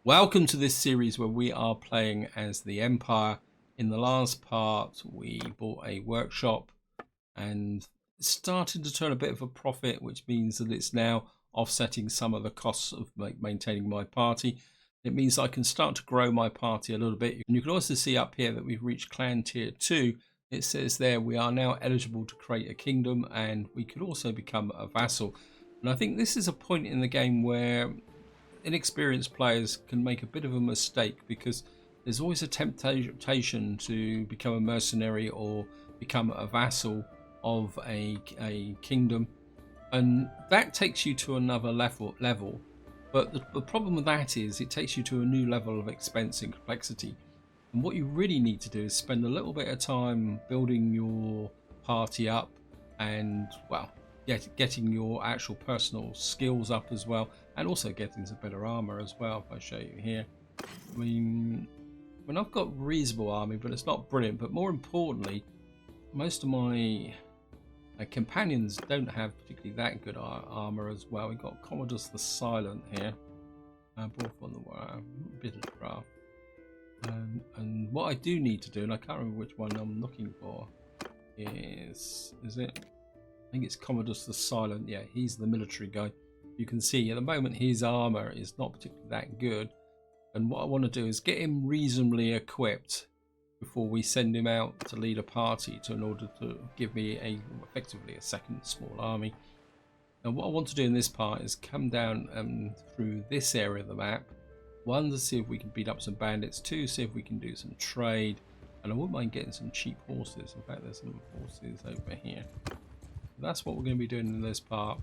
Welcome to this series where we are playing as the Empire. In the last part, we bought a workshop and started to turn a bit of a profit, which means that it's now offsetting some of the costs of maintaining my party. It means I can start to grow my party a little bit. And you can also see up here that we've reached clan tier 2. It says there we are now eligible to create a kingdom, and we could also become a vassal. And I think this is a point in the game where inexperienced players can make a bit of a mistake, because there's always a temptation to become a mercenary or become a vassal of a kingdom, and that takes you to another level. But the problem with that is it takes you to a new level of expense and complexity, and what you really need to do is spend a little bit of time building your party up and, well, getting your actual personal skills up as well, and also getting some better armor as well. If I show you here, I mean I've got reasonable army, but it's not brilliant. But more importantly, most of my companions don't have particularly that good armor as well. We've got Commodus the Silent here, brought on the wire, bit of craft, and what I do need to do, and I can't remember which one I'm looking for, is it? I think it's Commodus the Silent. Yeah, he's the military guy. You can see at the moment his armor is not particularly that good, and what I want to do is get him reasonably equipped before we send him out to lead a party, in order to give me effectively a second small army. And what I want to do in this part is come down through this area of the map. One, to see if we can beat up some bandits. Two, see if we can do some trade. And I wouldn't mind getting some cheap horses. In fact, there's some horses over here. That's what we're going to be doing in this part.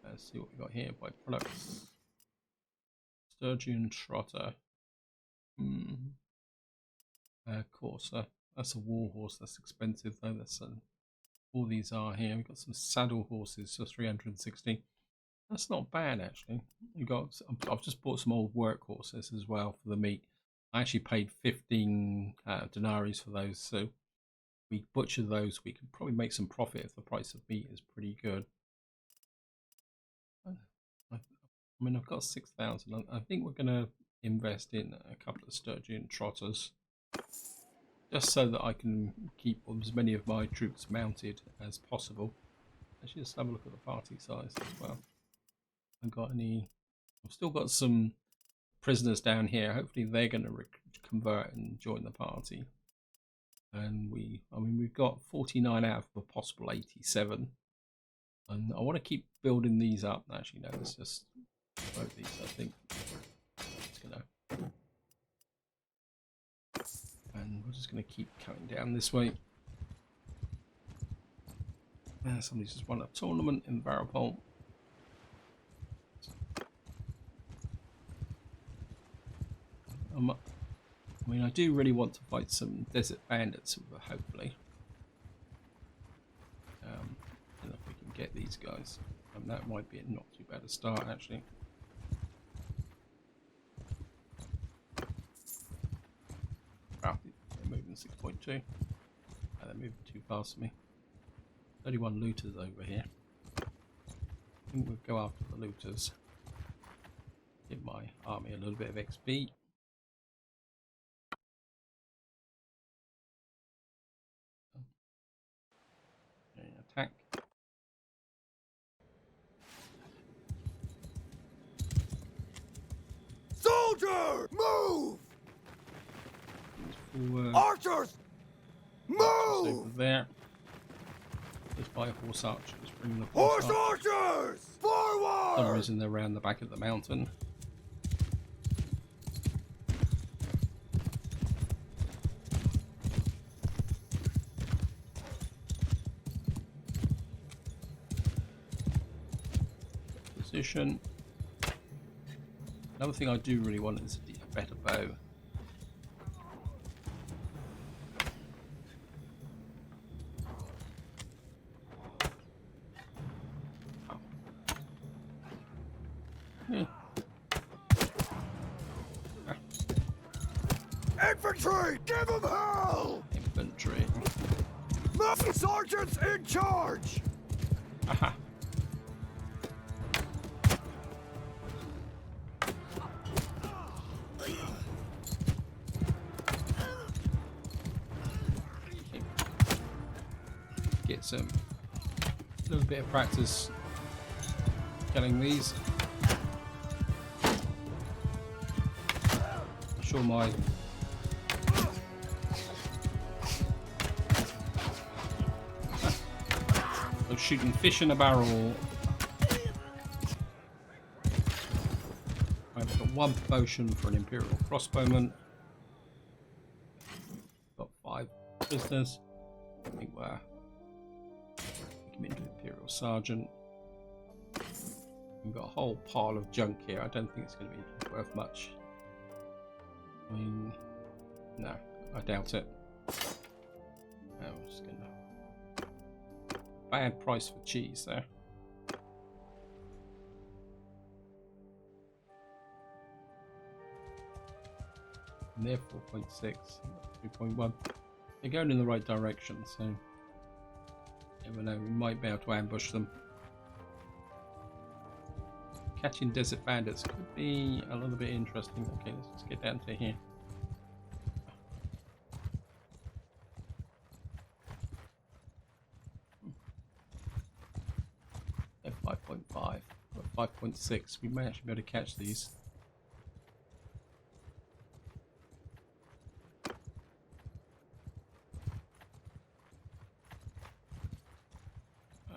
Let's see what we got here by products. Sturgeon Trotter. Courser. That's a war horse. That's expensive though. That's all these are here. We've got some saddle horses for 360. That's not bad actually. I've just bought some old work horses as well for the meat. I actually paid 15 denarii for those, so we butcher those, we can probably make some profit if the price of meat is pretty good. I mean, I've got 6,000. I think we're going to invest in a couple of Sturgeon Trotters, just so that I can keep as many of my troops mounted as possible. Actually, just have a look at the party size as well. I've still got some prisoners down here. Hopefully they're going to convert and join the party. And we've got 49 out of a possible 87, and I want to keep building these up. Actually, no, let's just vote these. I think it's gonna, and we're just gonna keep coming down this way. Somebody's just won a tournament in Varipol. I mean, I do really want to fight some desert bandits, hopefully. And if we can get these guys, and that might be not too bad a start, actually. Wow, they're moving 6.2. They're moving too fast for me. 31 looters over here. I think we'll go after the looters. Give my army a little bit of XP. Attack. Soldier, move! Forward. Archers, move! Over there. Just by horse archers. Bring the horse archers forward! For some reason they're around the back of the mountain. Position. Another thing I do really want is a better bow. Infantry, give them hell! Infantry. Sergeants in charge! Aha. some little bit of practice killing these. I'm sure my I'm shooting fish in a barrel. I've got 1 promotion for an Imperial crossbowman. Got 5 prisoners. I think we're making him into Imperial Sergeant. We've got a whole pile of junk here. I don't think it's going to be worth much. I mean, no, I doubt it. I'm just going to... Bad price for cheese there. And they're 4.6, 3.1. They're going in the right direction, so you never know, we might be able to ambush them. Catching desert bandits could be a little bit interesting. Okay, let's just get down to here. They're 5.5, 5.6. We may actually be able to catch these.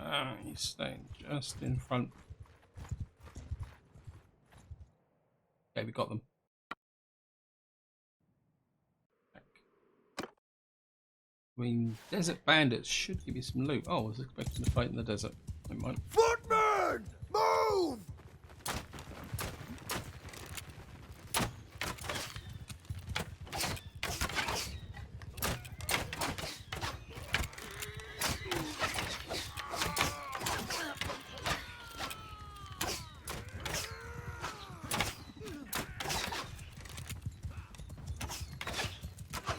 Ah, he's staying just in front. Okay, we got them. Back. I mean, desert bandits should give you some loot. Oh, I was expecting to fight in the desert. Never mind. Footman! Move!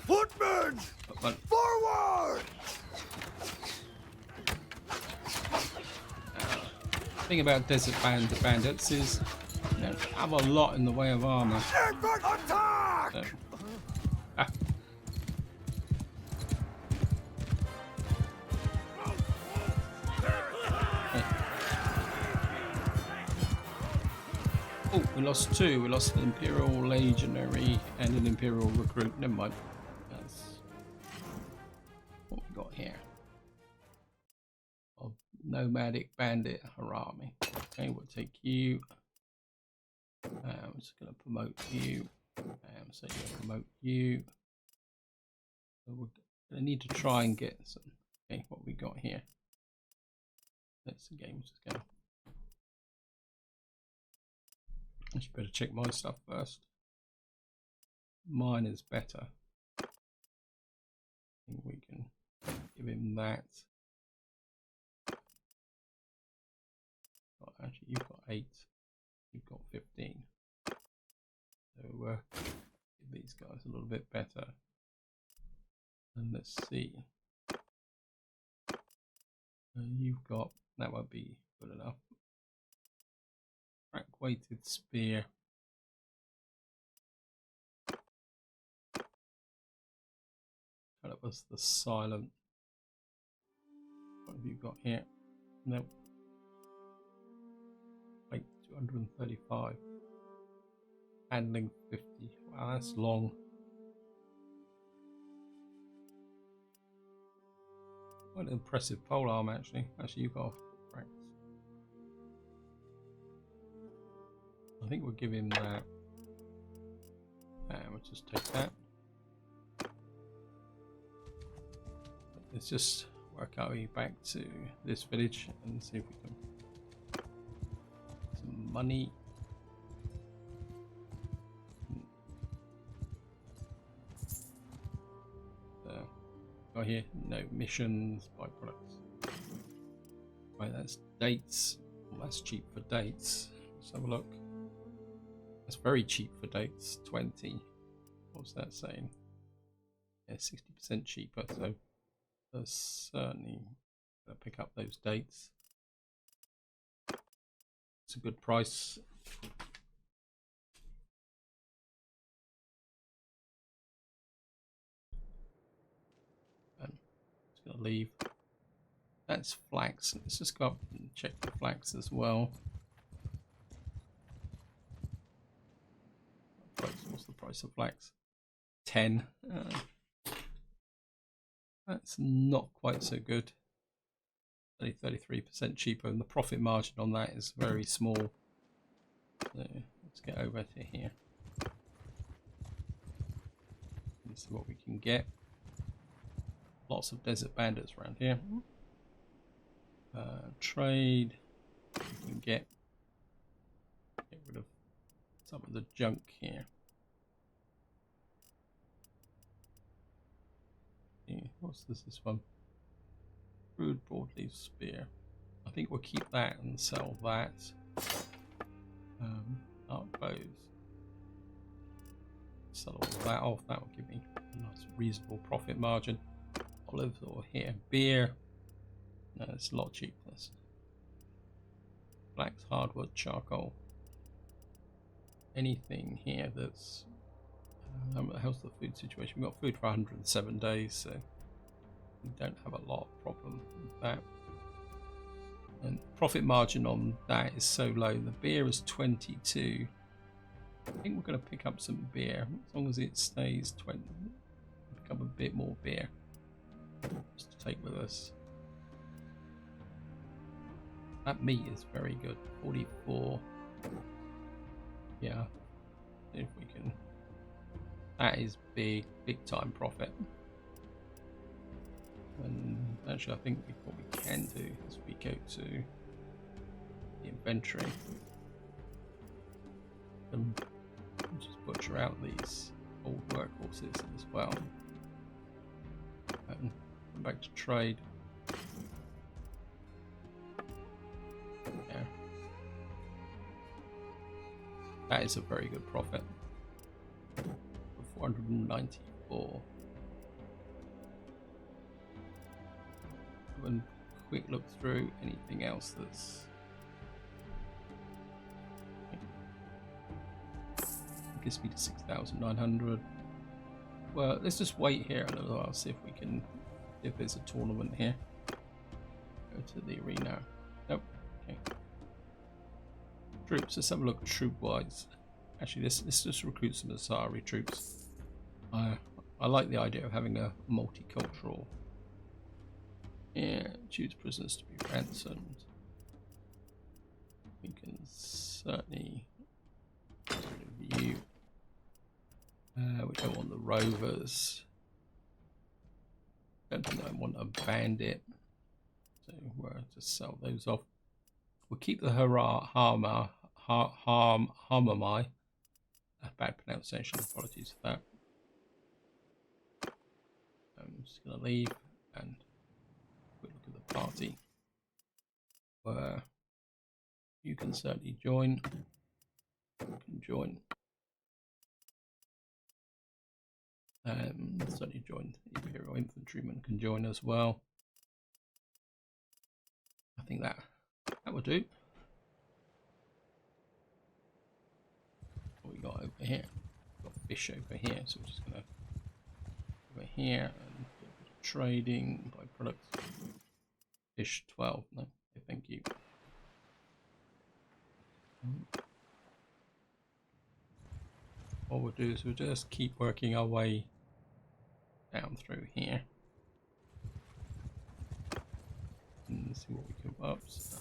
Footman! But Forward! the thing about desert bandits is they don't have a lot in the way of armor. Infant attack! So, ah. Oh, we lost 2. We lost an Imperial Legionary and an Imperial Recruit. Never mind. That's what we got here. Of Nomadic Bandit Harami. Okay, we'll take you. I'm just going to promote you. So you'll promote you. So we're going to need to try and get some. Okay, what we got here. Let's the game just go. I should better check my stuff first. Mine is better. I think we can give him that. Oh, actually, you've got 8. You've got 15. So give these guys a little bit better. And let's see. You've got, that won't be good enough. Crack weighted spear. That was the silent. What have you got here? Nope. Wait, 235. Handling 50. Wow, that's long. Quite an impressive polearm, actually. Actually, you've got ranks. I think we'll give him that. And we'll just take that. Let's just work our way back to this village and see if we can get some money. Got here, no missions, byproducts. Right, that's dates. Well, that's cheap for dates. Let's have a look. That's very cheap for dates. 20. What's that saying? Yeah, 60% cheaper. So that's certainly gonna pick up those dates. It's a good price. Just gonna leave. That's flax. Let's just go up and check the flax as well. What's the price of flax? 10. That's not quite so good. 33% cheaper, and the profit margin on that is very small. So let's get over to here and see what we can get. Lots of desert bandits around here. Trade. We can get rid of some of the junk here. What's this one? Crude broadleaf spear. I think we'll keep that and sell that. Arc bows. Sell all of that off. That will give me a nice reasonable profit margin. Olives or here. Beer. No, it's a lot cheaper. Flax, hardwood, charcoal. Anything here that's how's the food situation? We've got food for 107 days, so we don't have a lot of problem with that. And profit margin on that is so low. The beer is 22. I think we're going to pick up some beer as long as it stays 20. Pick up a bit more beer just to take with us. That meat is very good. 44. Yeah, if we can. That is big time profit. And actually, I think what we can do is we go to the inventory and just butcher out these old workhorses as well. And come back to trade. Yeah. That is a very good profit. 494. And quick look through anything else that's gives me to 6,900. Well, let's just wait here a little while, see if we can, if there's a tournament here. Go to the arena. Nope. Okay. Troops. Let's have a look troop wise. Actually, let's just recruit some Asari troops. I like the idea of having a multicultural. Yeah, choose prisoners to be ransomed. We can certainly review. We don't want the rovers. Don't think I want a bandit. So we'll just sell those off. We'll keep the Hamamai. Bad pronunciation, apologies for that. I'm just going to leave and quick look at the party. Where you can certainly join. You can join. Certainly join. Imperial infantryman can join as well. I think that will do. What we got over here? We've got fish over here, so we're just gonna over here and do a bit of trading by products. Fish 12. No, okay, thank you. What we'll do is we'll just keep working our way down through here and see what we can up. So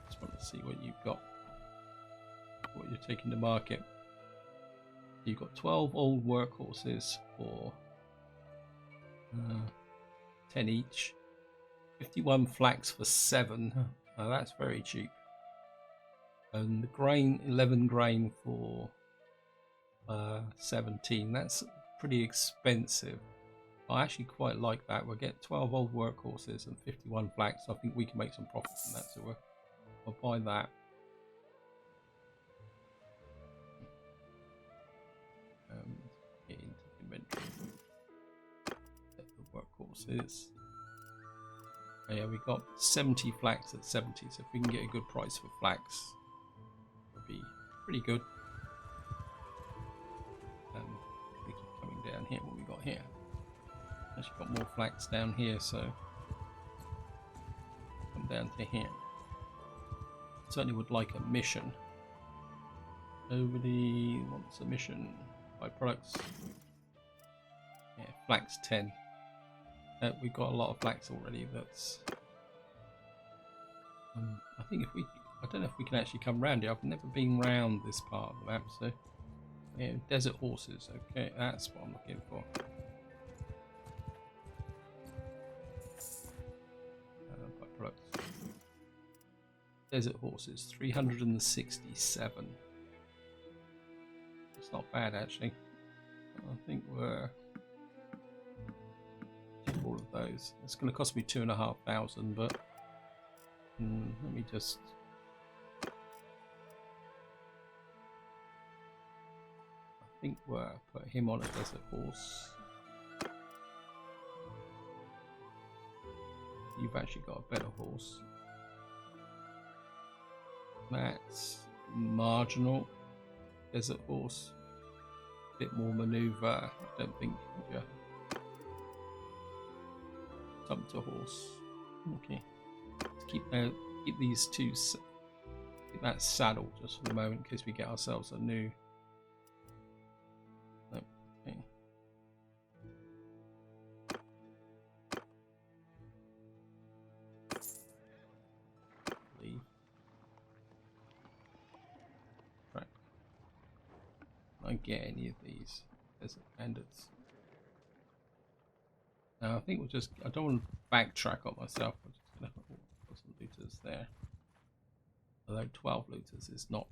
just want to see what you've got, what you're taking to market. You've got 12 old workhorses for 10 each. 51 flax for 7. Now that's very cheap. And the grain, 11 grain for 17. That's pretty expensive. I actually quite like that. We'll get 12 old workhorses and 51 flax. So I think we can make some profit from that. So I'll buy that. Get into the inventory. Get the workhorses. Oh yeah, we got 70 flax at 70. So if we can get a good price for flax, be pretty good. We keep coming down here. What we got here? Actually got more flax down here, so come down to here. Certainly would like a mission. Nobody wants a mission. Buy products. Yeah, flax 10. We've got a lot of flax already. That's. I think if we, I don't know if we can actually come round here. I've never been round this part of the map, so yeah, desert horses. Okay, that's what I'm looking for. Buy products. Desert horses, 367. It's not bad actually. I think we're all of those. It's going to cost me 2,500, but let me just. I think we're put him on a desert horse. You've actually got a better horse. That's marginal. Desert horse. Bit more maneuver. I don't think. Yeah. Jump to horse. Okay. Let's keep these two. Keep that saddle just for the moment, in case we get ourselves a new. Okay. Leave. Right. I don't get any of these desert bandits. Now I think we'll just. I don't want to backtrack on myself. I'm just gonna put some looters there. Although 12 looters is not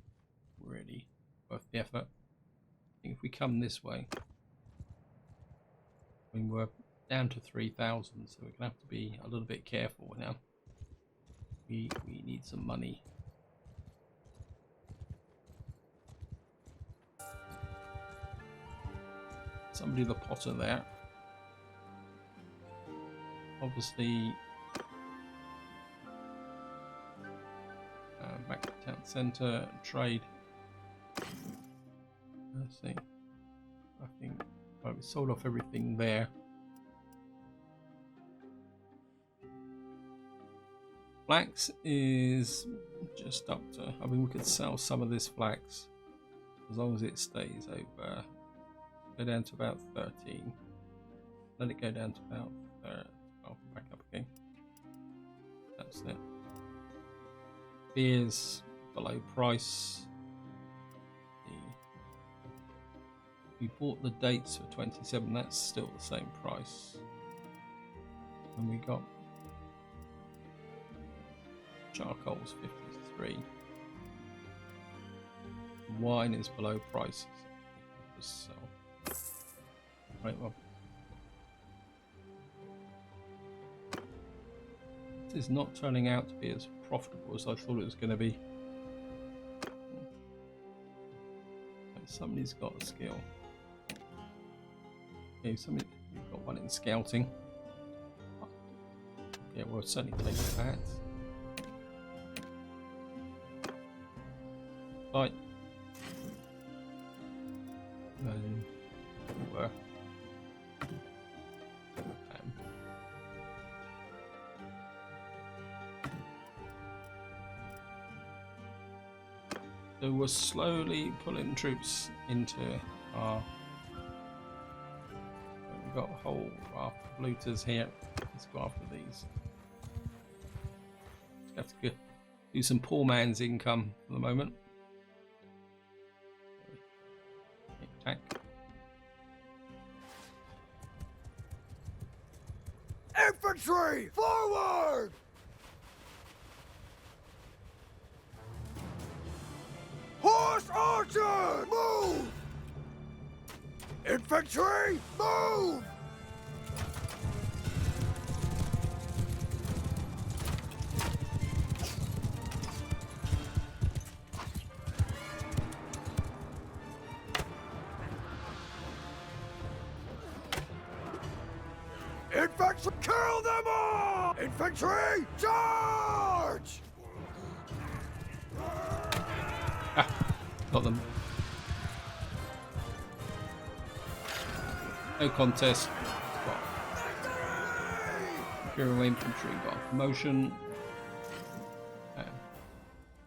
really worth the effort. I think if we come this way, I mean we're down to 3,000, so we're gonna have to be a little bit careful now. We need some money. Somebody the potter there. Obviously, back to town centre, trade. Let's see. I think we sold off everything there. Flax is just up to. I mean, we could sell some of this flax as long as it stays over. Go down to about 13. Let it go down to about 12. Back up again. That's it. Beers below price. We bought the dates for 27. That's still the same price. And we got charcoal's 53. Wine is below prices. Just sell. Right, well. This is not turning out to be as profitable as I thought it was going to be. Somebody's got a skill. Okay, somebody, we've got one in scouting. Yeah, we'll certainly take that. Right. And we're so we're slowly pulling troops into our. We've got a whole raft of looters here. Let's go after these. Just have to do some poor man's income for the moment. Attack. Infantry, forward! Horse archer, move! Infantry, move! Infantry, kill them all! Infantry, charge! Got them. No contest. Imperial Infantry got a promotion.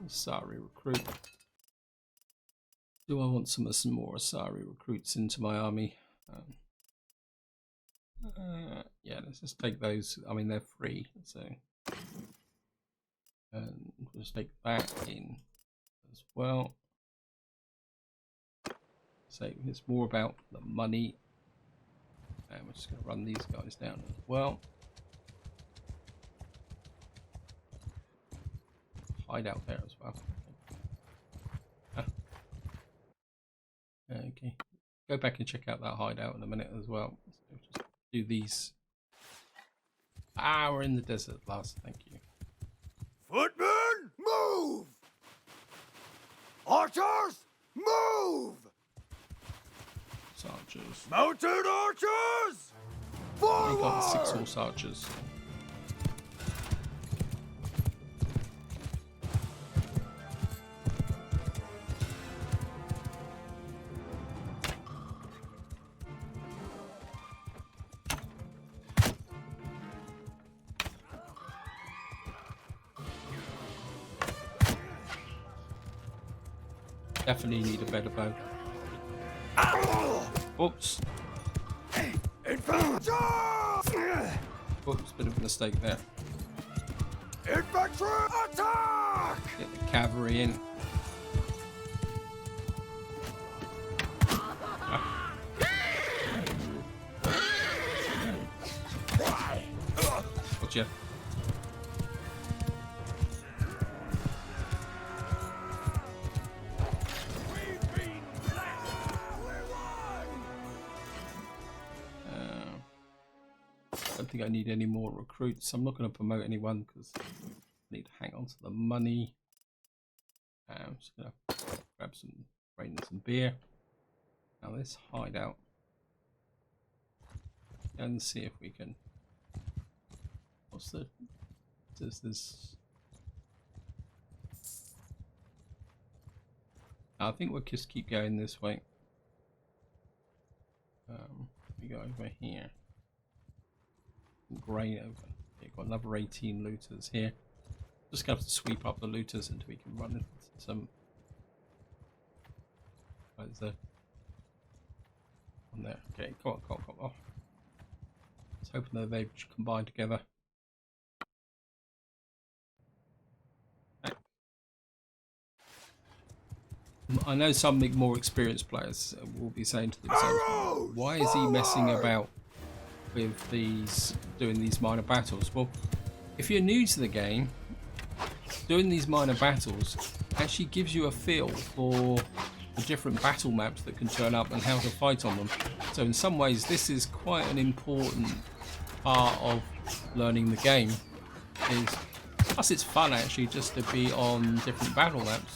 Asari recruit. Do I want some more Asari recruits into my army? Yeah, let's just take those. I mean, they're free, so and we'll just take that in as well. So it's more about the money, and we're just going to run these guys down as well. Hide out there as well. Okay, go back and check out that hideout in a minute as well. So just do these. We're in the desert at last. Thank you. Footmen, move! Archers, move! Archers. Mounted archers, forward! We've got 6 horse archers. Definitely need a better bow. Oops. Infantry! Oops, bit of a mistake there. Infantry attack! Get the cavalry in. Gotcha. I don't think I need any more recruits. I'm not going to promote anyone because I need to hang on to the money. I'm just going to grab some grain and some beer. Now let's hide out and see if we can. What's the? Does this? I think we'll just keep going this way. We go over here. Grain over. You've got another 18 looters here. Just gonna have to sweep up the looters until we can run into some. Where's the one there? Okay, come on. I was hoping that they combine together. I know some more experienced players will be saying to themselves, "Why is he messing about with doing these minor battles?" Well, if you're new to the game, doing these minor battles actually gives you a feel for the different battle maps that can turn up and how to fight on them. So in some ways this is quite an important part of learning the game. Plus it's fun actually just to be on different battle maps.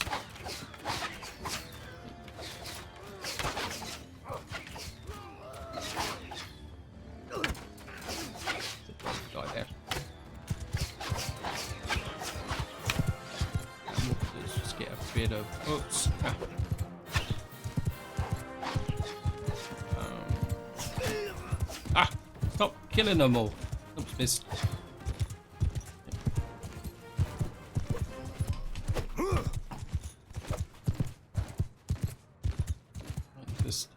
Oops. Stop killing them all. Oops, missed. Just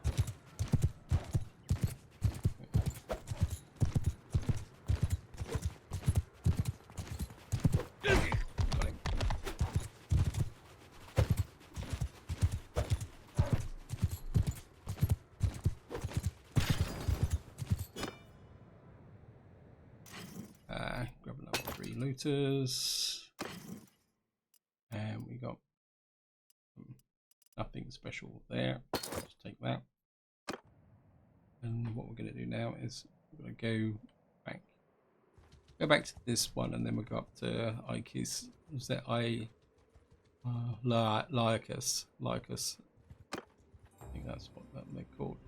grab another 3 looters, and we got nothing special there. Just take that. And what we're going to do now is we're going to go back to this one, and then we'll go up to Ikes. Was that Lycus? I think that's what they're called.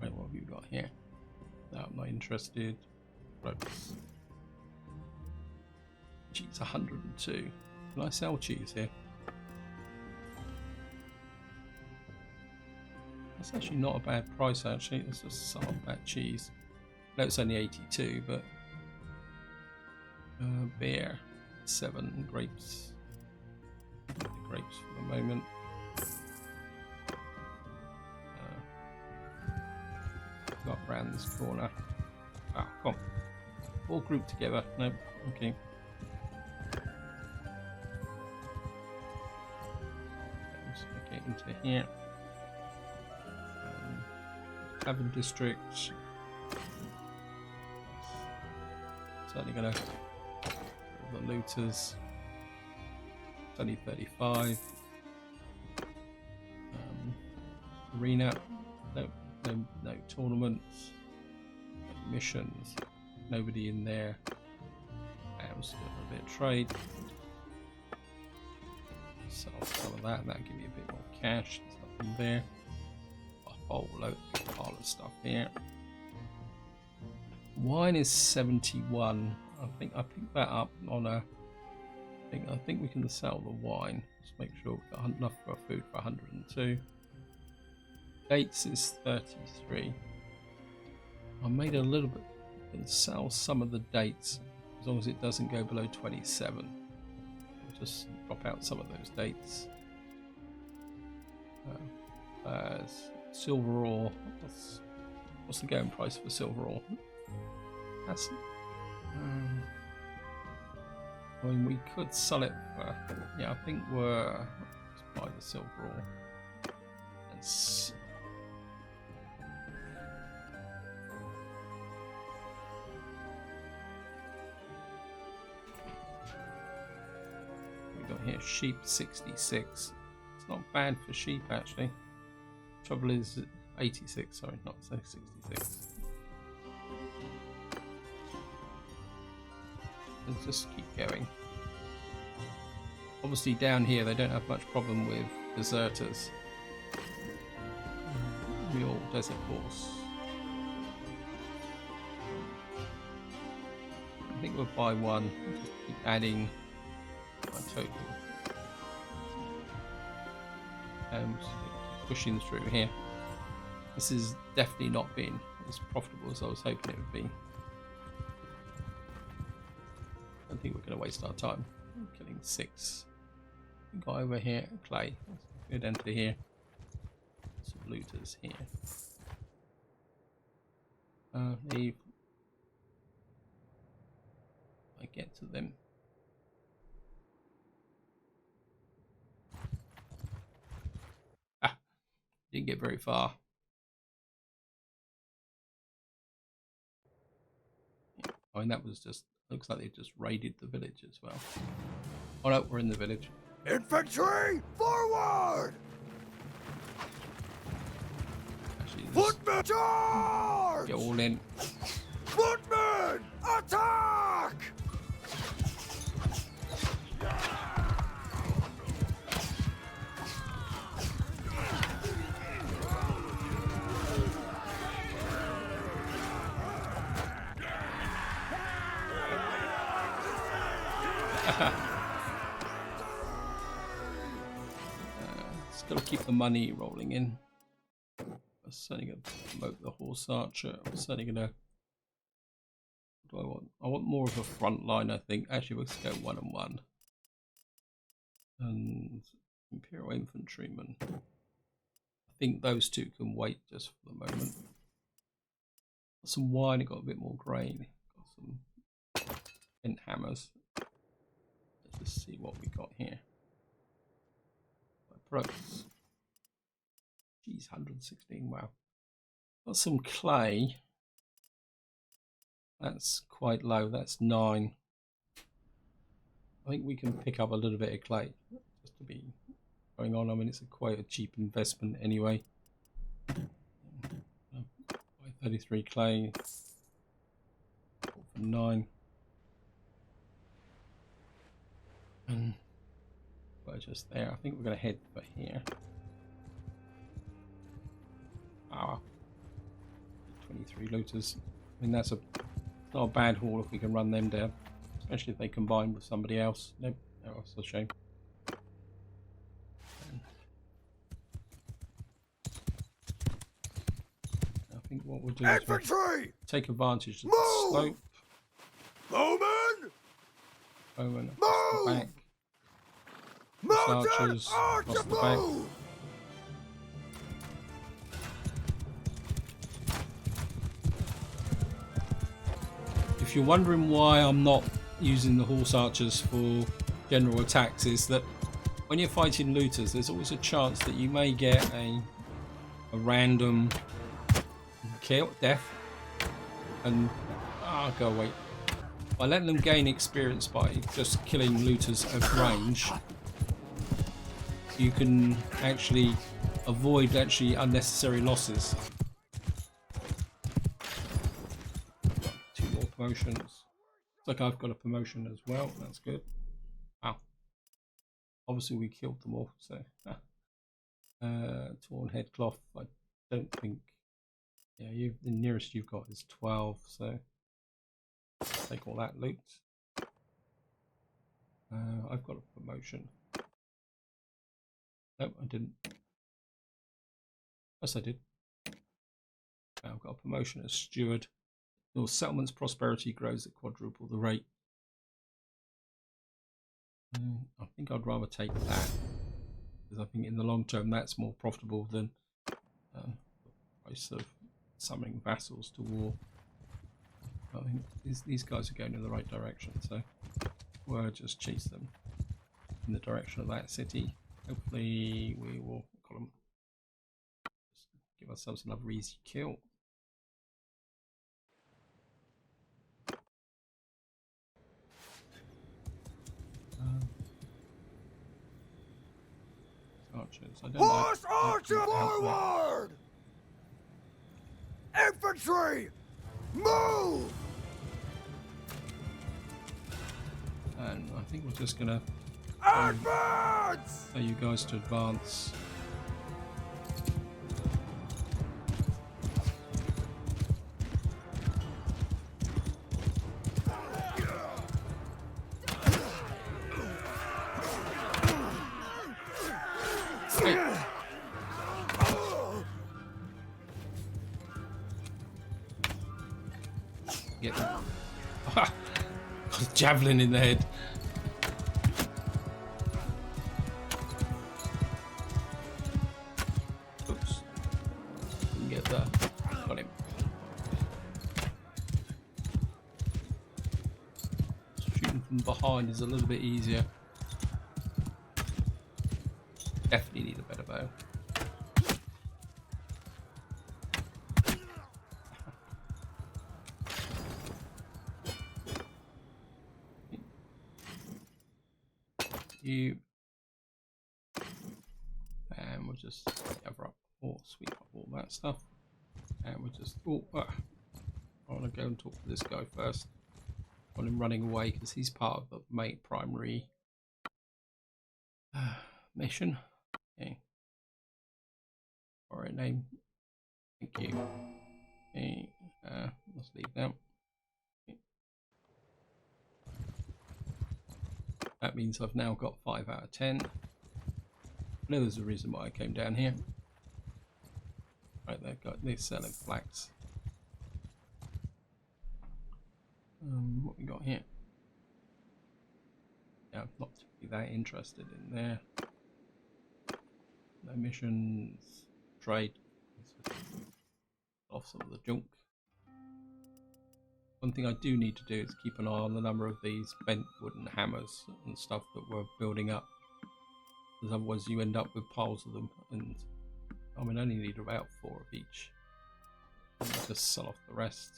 Right, what have you got here? No, I'm not interested. Right. Cheese 102. Can I sell cheese here? That's actually not a bad price actually. Let's just sell that cheese. No, it's only 82, but beer 7, grapes. The grapes for the moment. Got round this corner. Ah, come on. All grouped together. Nope. Okay. Just get into here. Haven district. Certainly gonna the looters. It's only 35. Arena. No tournaments. No missions. Nobody in there. I'm still a bit of trade. Sell some of that, and that'll give me a bit more cash. There's nothing there. A whole load pile of stuff here. Wine is 71. I think I picked that up on a. I think we can sell the wine. Just make sure we've got enough for food for 102. Dates is 33. I made a little bit. Can sell some of the dates as long as it doesn't go below 27. I'll just drop out some of those dates. Silver ore. What's the going price for silver ore? That's. I mean, we could sell it for. Yeah, I think let's buy the silver ore. Here, sheep 66. It's not bad for sheep actually. Trouble is 86, sorry, not 66. Let's just keep going. Obviously down here they don't have much problem with deserters. Mule desert horse. I think we'll buy one. Just keep adding my total. Pushing through here. This has definitely not been as profitable as I was hoping it would be. I don't think we're going to waste our time killing 6. We got over here clay. Let's go down to here. Some looters here. Leave. I get to them. Didn't get very far. I mean, that was just, looks like they just raided the village as well. Oh no, we're in the village. Infantry, forward! Actually, Footmen, charge! get all in. Footmen, attack! Just got to keep the money rolling in. I'm certainly going to promote the horse archer. I'm certainly going to. What do I want? I want more of a front line, I think. Actually, let's go 1 and 1. And Imperial infantryman. I think those two can wait just for the moment. Got some wine. I got a bit more grain. Got some bent hammers. Let's just see what we got here. Products. Geez, 116. Wow. Got some clay. That's quite low. That's 9. I think we can pick up a little bit of clay just to be going on. I mean, it's quite a cheap investment anyway. 33 clay. 9. And we're just there. I think we're going to head for here. Ah, 23 looters. I mean, that's not a bad haul if we can run them down, especially if they combine with somebody else. Nope, oh, that's a shame. I think what we'll do is we'll take advantage of the slope. Bowman across the back. Archers across the back. If you're wondering why I'm not using the horse archers for general attacks, is that when you're fighting looters, there's always a chance that you may get a random kill, death, and go away. By letting them gain experience by just killing looters at range, you can actually avoid unnecessary losses. Two more promotions. Looks like I've got a promotion as well. That's good. Wow. Obviously we killed them all, so torn head cloth. I don't think. Yeah, the nearest you've got is 12, so take all that loot. I've got a promotion. No, I didn't. Yes, I did. I've got a promotion as steward. Your settlement's prosperity grows at quadruple the rate. I think I'd rather take that, because I think in the long term that's more profitable than the price of summoning vassals to war. I think these guys are going in the right direction, so we'll just chase them in the direction of that city. Hopefully we will call them. Just give ourselves another easy kill. Archers. I don't Horse archer forward! Infantry, move! And I think we're just gonna Advance! tell you guys to advance. Get them. Javelin in the head. Oops. Didn't get that. Got him. Shooting from behind is a little bit easier. Definitely need a better bow. You and we'll just gather up or sweep up all that stuff, and we'll just I want to go and talk to this guy first. I want him running away because he's part of the main primary mission. Okay. Alright, name. Thank you. Okay. Let's leave now. That means I've now got 5 out of 10. I know there's a reason why I came down here. Right, they're selling flax. What we got here? Yeah, I'm not particularly that interested in there. No missions, trade. Off some of the junk. One thing I do need to do is keep an eye on the number of these bent wooden hammers and stuff that we're building up, because otherwise you end up with piles of them, and I mean I only need about 4 of each. I'll just sell off the rest.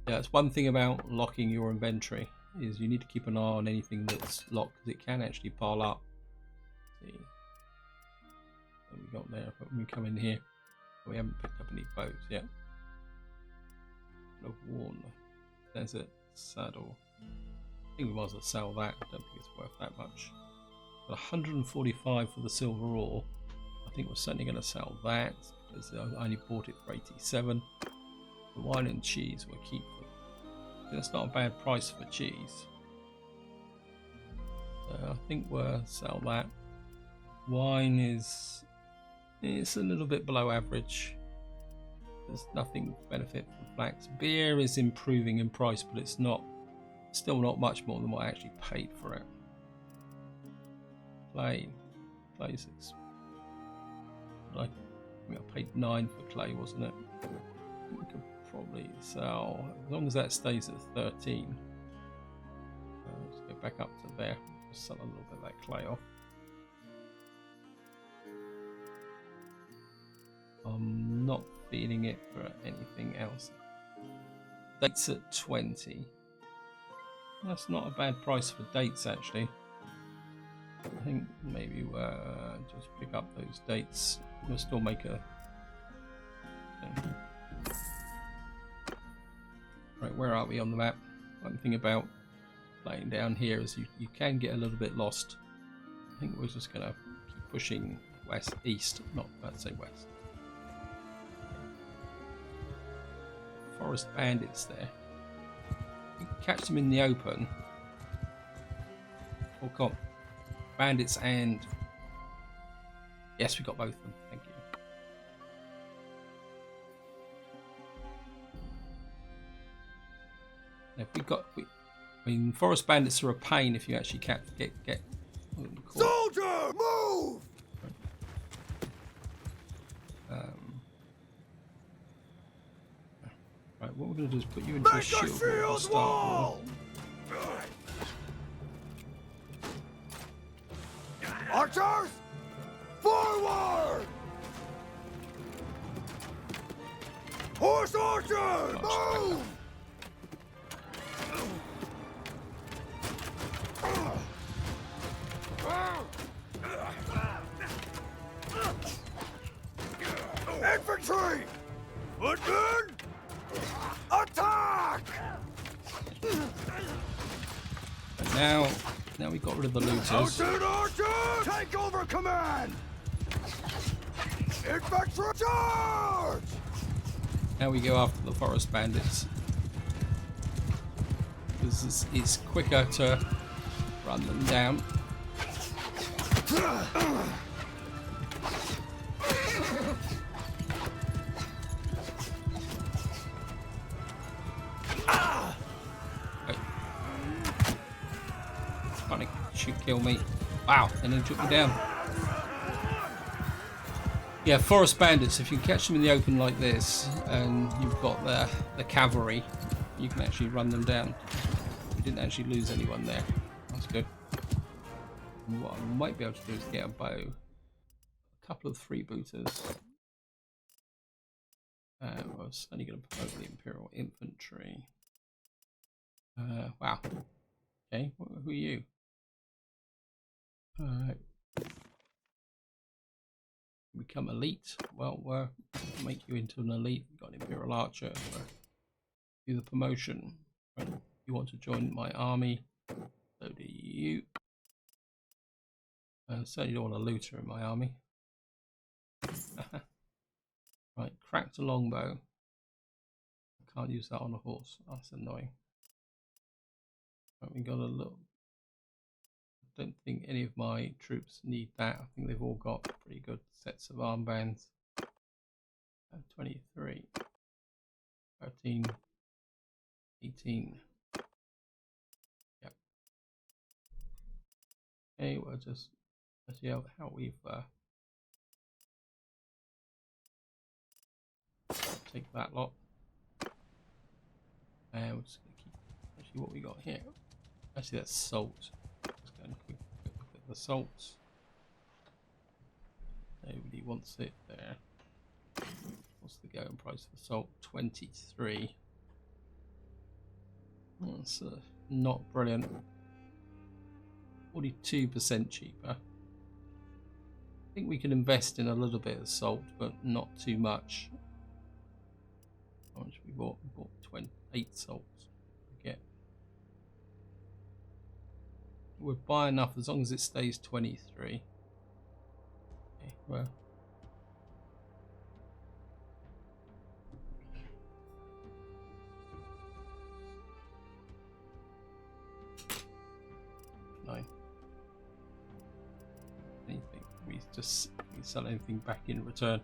Yeah, it's one thing about locking your inventory, is you need to keep an eye on anything that's locked, because it can actually pile up. Let's see what we got there, but when we come in here, we haven't picked up any bows yet. Of worn desert saddle. I think we might as well sell that. I don't think it's worth that much. But 145 for the silver ore. I think we're certainly going to sell that, because I only bought it for 87. The wine and cheese we'll keep for. That's not a bad price for cheese. So I think we'll sell that. Wine is, it's a little bit below average. there's nothing benefit from flax. Beer is improving in price, but it's still not much more than what I actually paid for it. Clay's I think I paid 9 for clay, wasn't it? We could probably sell, as long as that stays at 13. Let's go back up to there. Just sell a little bit of that clay off. I'm not feeling it for anything else. Dates at 20. That's not a bad price for dates, actually. I think maybe just pick up those dates. We'll still make a... Right, where are we on the map? One thing about playing down here is you can get a little bit lost. I think we're just going to keep pushing east, not let's say west. Forest bandits there. You can catch them in the open. Oh, come on. Bandits and... Yes, we got both of them. Thank you. Now, I mean, forest bandits are a pain if you actually get Soldier, move! Right, what we're going to do is put you into a shield wall. Archers, forward! Horse archers, move! Infantry, footmen, attack! And now we've got rid of the looters. Mounted archers, take over command! Infantry, charge! Now we go after the forest bandits. Because it's quicker to run them down. Trying to kill me. Wow, and then took me down. Yeah, forest bandits, if you catch them in the open like this and you've got the cavalry, you can actually run them down. We didn't actually lose anyone there. That's good. And what I might be able to do is get a bow. A couple of freebooters. I was only going to promote the Imperial Infantry. Wow. Okay, who are you? Become elite. Well, we'll make you into an elite. We've got an Imperial Archer. Do the promotion. You want to join my army? So do you. Certainly don't want a looter in my army. Right, cracked a longbow. I can't use that on a horse. That's annoying. Right, we got a little. I don't think any of my troops need that. I think they've all got pretty good sets of armbands. 23, 13, 18. Yep. Okay, we'll just see how we've take that lot. And we're just going to keep actually what we got here. Actually, that's salt. Let's go and quick look at the salts. Nobody wants it there. What's the going price for salt? 23. That's not brilliant. 42% cheaper. I think we can invest in a little bit of salt, but not too much. How much we bought? We bought 28 salts. Get. We'll buy enough as long as it stays 23. Okay, well. Nine. Anything? We sell anything back in return?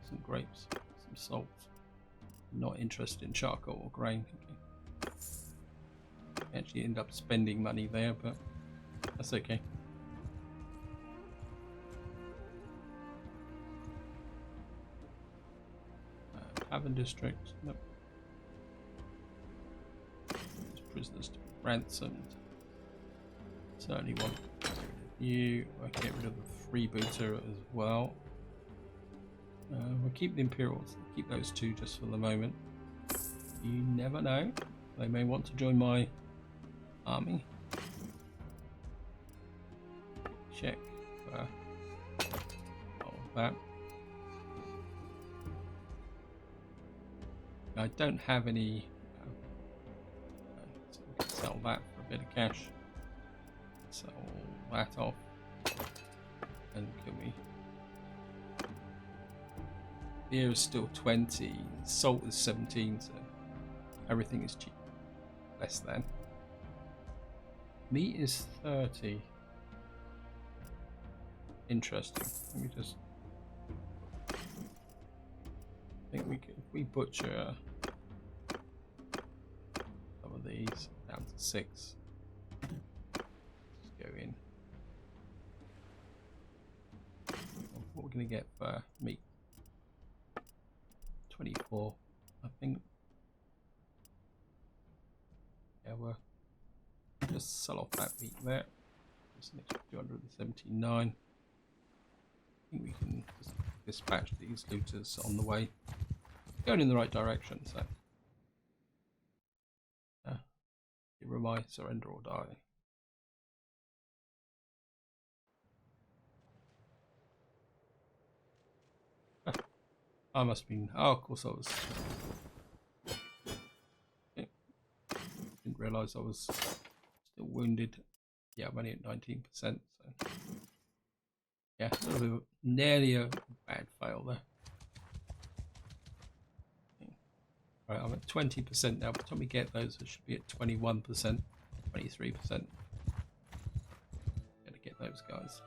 Some grapes, some salt. Not interested in charcoal or grain. Okay. Actually end up spending money there, but that's okay. Haven district. Nope. There's prisoners to be ransomed. Certainly want to get rid of you. I'll get rid of the freebooter as well. We'll keep the Imperials. Keep those two just for the moment. You never know. They may want to join my army. Check for all of that. I don't have any. So we can sell that for a bit of cash. Sell that off. And can we? Beer is still 20. Salt is 17. So everything is cheap. Less than. Meat is 30. Interesting. Let me just. I think we could, if we butcher some of these down to 6. Just go in. What we're going to get for meat? 24, I think. Yeah, we'll just sell off that meat there. Just an extra 279. I think we can just dispatch these looters on the way. Going in the right direction, so. Give my surrender or die. I must have been. Oh, of course I was. Okay. Didn't realise I was still wounded. Yeah, I'm only at 19%. So. Yeah, a little bit of, nearly a bad fail there. Okay. Right, I'm at 20% now. By the time we get those, I should be at 21%, 23%. Gotta get those guys.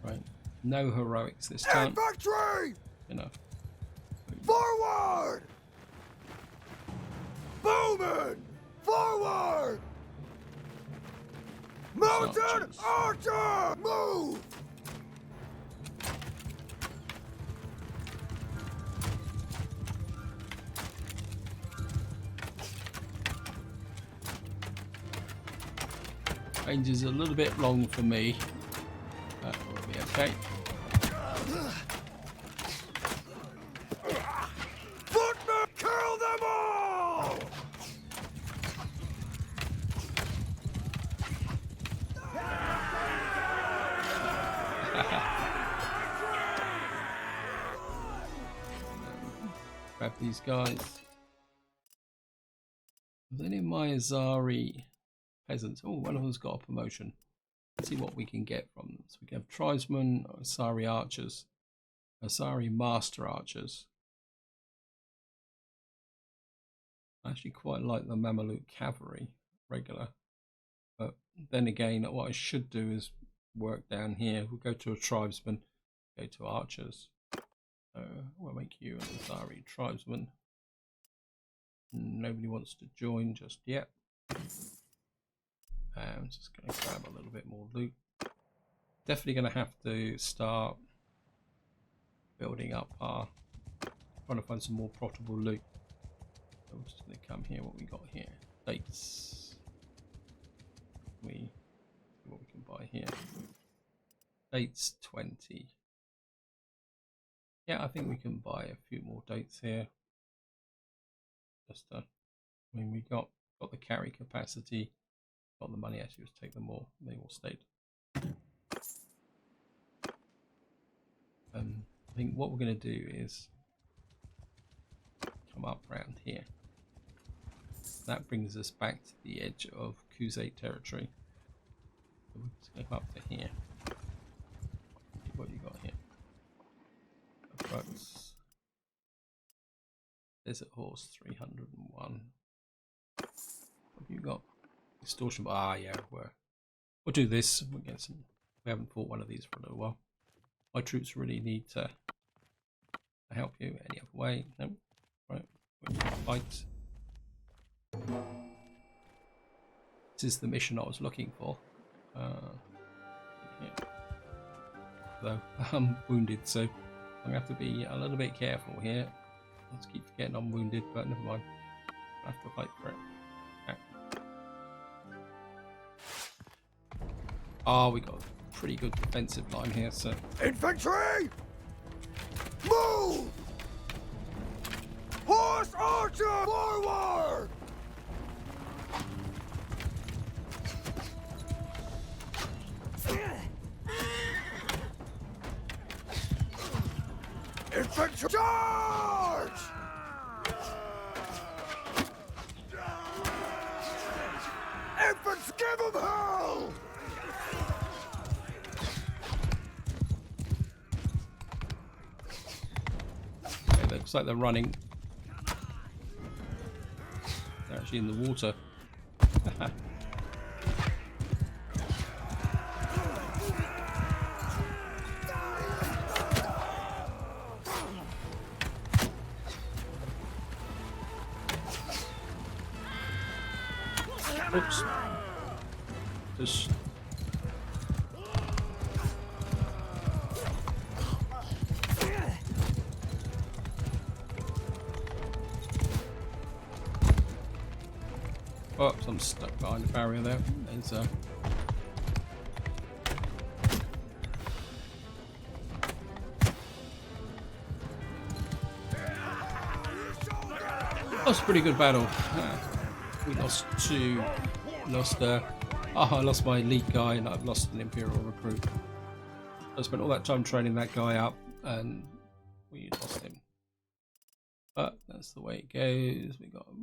Right, no heroics this time. Infantry! Enough. Forward! Bowman! Forward! Mounted archer! Move! Range is a little bit long for me. That will be okay. Footmen, kill them all! Grab these guys. Then in my Azari peasants. Oh, one of them's got a promotion. Let's see what we can get from them. So we can have tribesmen, Asari archers, Asari master archers. I actually quite like the Mameluke cavalry regular. But then again, what I should do is work down here. We'll go to a tribesman, go to archers. So we'll make you an Asari tribesman. Nobody wants to join just yet. I'm just going to grab a little bit more loot. Definitely going to have to start building up our, trying to find some more profitable loot. So we're just going to come here. What we got here? Dates. We see what we can buy here. Dates 20. Yeah, I think we can buy a few more dates here. Just I mean, we got the carry capacity. Got the money actually to take them all. They all stayed. I think what we're going to do is come up around here. That brings us back to the edge of Khuzait territory. So we're just going to come up to here. See what you got here. Trucks. Desert horse 301. What have you got? Extortion. Ah, yeah, we'll do this. We'll get some We haven't fought one of these for a little while. My troops really need to help you any other way. No, right. Fight. This is the mission I was looking for. Yeah. Though I'm wounded, so I'm gonna have to be a little bit careful here. Let's keep forgetting I'm wounded, but never mind. I have to fight for it. Oh, we got a pretty good defensive line here, so. Infantry! Move! Horse archer! Forward! Infantry! Charge! Infants, give them hell! Okay, looks like they're running. They're actually in the water. Oops. Just oops, I'm stuck behind the barrier there. There's that's a pretty good battle. We lost two. I lost my elite guy, and I've lost an Imperial recruit. I spent all that time training that guy up, and we lost him. But that's the way it goes. We got a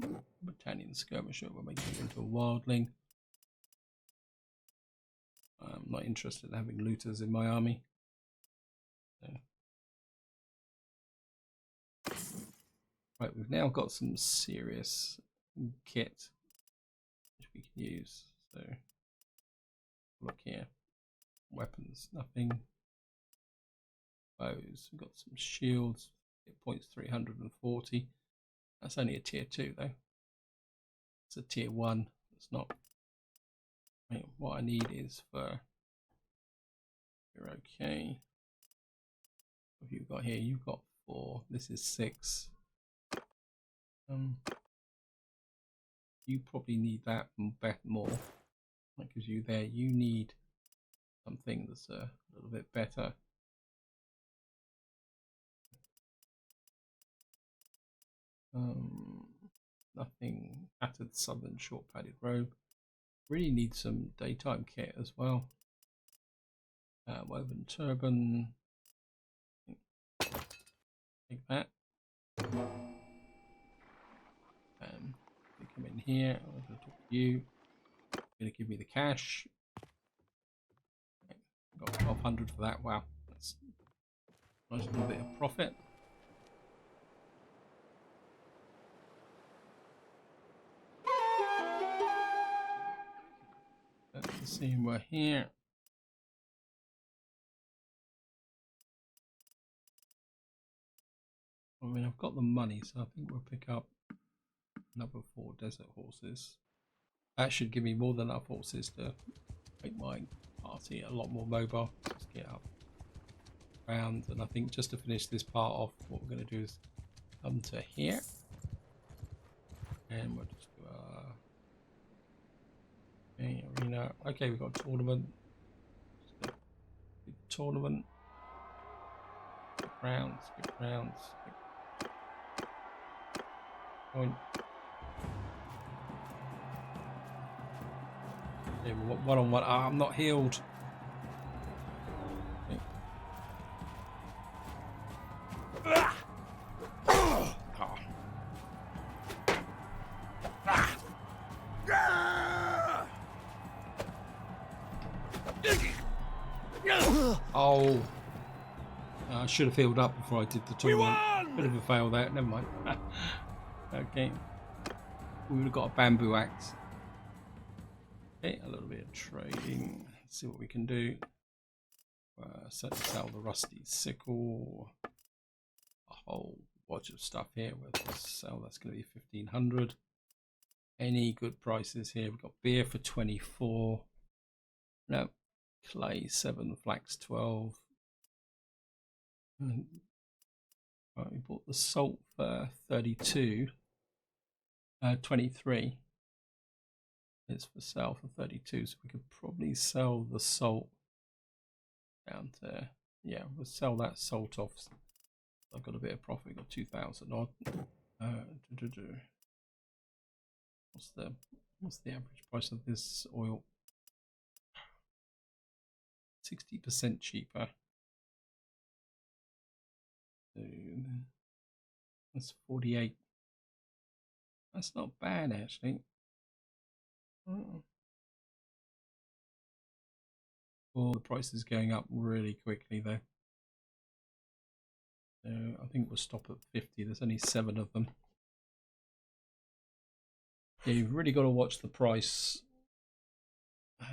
battalion skirmisher. We're making it into a wildling. I'm not interested in having looters in my army. So. Right, we've now got some serious kit which we can use. So look here, weapons, nothing. Bows, we've got some shields. Hit points 340. That's only a tier 2 though. It's a tier 1. It's not. What I need is for. You're okay. What have you got here? You've got 4. This is 6. You probably need that more. That gives you there. You need something that's a little bit better. Nothing. Tattered southern short padded robe. Really need some daytime kit as well. Woven turban. Take that. You come in here. I'm going to talk to you. You're going to give me the cash. Got 1200 for that. Wow, that's a nice little bit of profit. Let's see, we're here. I mean, I've got the money, so I think we'll pick up another 4 desert horses. That should give me more than enough horses to make my party a lot more mobile. Let's get up around, and I think just to finish this part off, what we're going to do is come to here, and we'll just do a arena. Okay, we've got a tournament. Just a big tournament. Skip rounds, skip rounds. Point. Okay, one on one. Ah, I'm not healed. Okay. Oh, I should have healed up before I did the tournament. Bit of a fail there. Never mind. Okay, we would have got a bamboo axe. Okay, a little bit of trading. Let's see what we can do. sell the rusty sickle. A whole bunch of stuff here. We'll sell. That's going to be 1,500. Any good prices here? We've got beer for 24. No, clay 7, flax 12. And, right, we bought the salt for 32. 23. It's for sale for 32, so we could probably sell the salt down to, yeah, we'll sell that salt off. I've got a bit of profit, got 2,000 odd. What's the average price of this oil? 60% cheaper. So that's 48. That's not bad actually. Oh, the price is going up really quickly though. So I think we'll stop at 50. There's only 7 of them. Yeah, you've really got to watch the price. So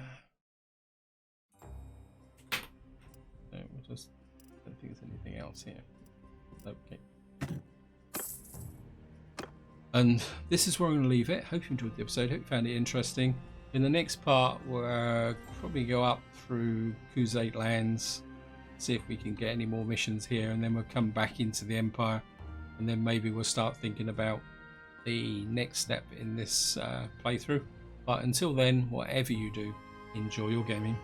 we'll just, I don't think there's anything else here. Okay. And this is where I'm going to leave it. Hope you enjoyed the episode. Hope you found it interesting. In the next part, we'll probably go up through Khuzait lands, see if we can get any more missions here, and then we'll come back into the Empire, and then maybe we'll start thinking about the next step in this playthrough. But until then, whatever you do, enjoy your gaming.